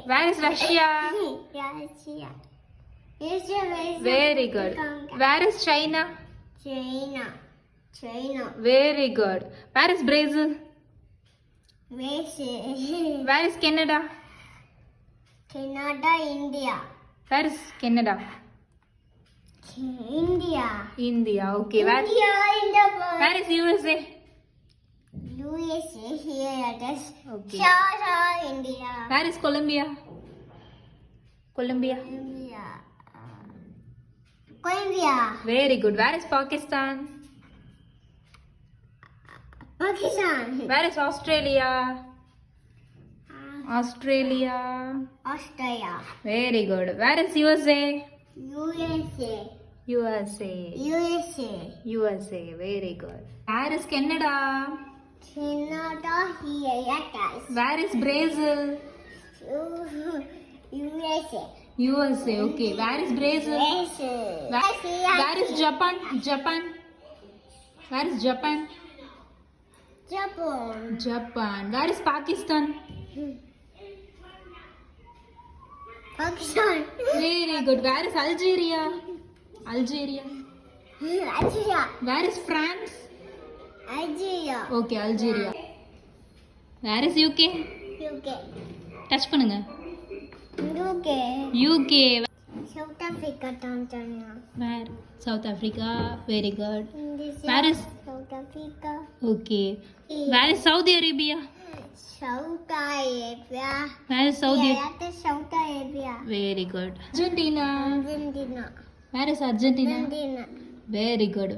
Where is Russia? Russia. Russia. Very good. Where is China? China. China. Very good. Where is Brazil? Brazil. Where is Canada? Canada. India. Where is Canada? India. India. Okay. Where is USA? USA. Here it is. Okay. India. Where is Colombia? Colombia. Colombia. Very good. Where is Pakistan? Pakistan. Where is Australia? Australia. Australia. Very good. Where is USA? USA. USA. USA. USA. Very good. Where is Canada? Canada. Here it is. Where is Brazil? USA. USA. Okay. Where is Brazil? Where is Japan? Japan. Where is Japan? Japan. Japan. Where is Pakistan? Pakistan. Very good. Where is Algeria? Algeria. Algeria. Where is France? Algeria. Okay, Algeria. Where is UK? UK. Touch பண்ணுங்க. UK. UK. South Africa. Tanzania. Where? South Africa. Very good. Where is? South Africa. Okay. Where is Saudi Arabia? South Arabia. Where is Saudi? That is South Arabia. Very good. Argentina. Argentina. Where is Argentina? Argentina. Very good.